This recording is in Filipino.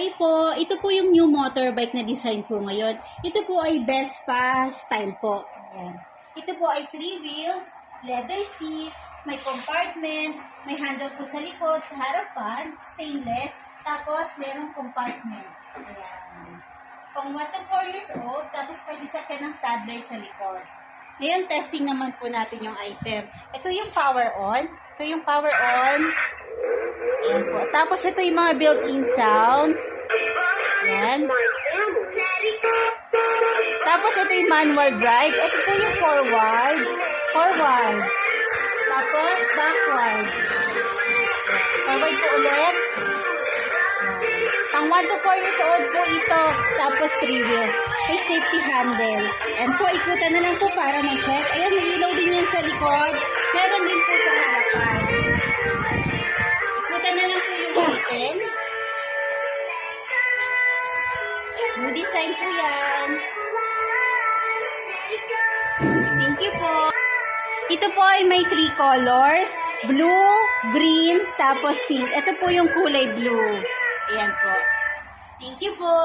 Ay po, ito po yung new motorbike na design po ngayon. Ito po ay Vespa style po. Ayan. Ito po ay 3 wheels, leather seat, may compartment, may handle po sa likod, sa harapan, stainless, tapos merong compartment. Ayan. Pang 1 to 4 years old, tapos pwede sakyan ng toddler sa likod. Ngayon, testing naman po natin yung item. Ito yung power on. Ito yung power on. Ayan po. Tapos ito yung mga built-in sounds. Ayan. Tapos ito yung manual drive. Ito po yung forward. Forward. Tapos backward. Forward po ulit. Pang 1 to 4 years old po ito. Tapos 3 wheels. May safety handle. And po, ikutan na lang po para ma-check. Ayan, may ilaw din yan sa likod. Meron din po sa harapan. Ikutan na lang po yung item. New design po yan. Thank you po. Ito po ay may 3 colors. Blue, green, tapos pink. Ito po yung kulay blue. Ayan po. Thank you po.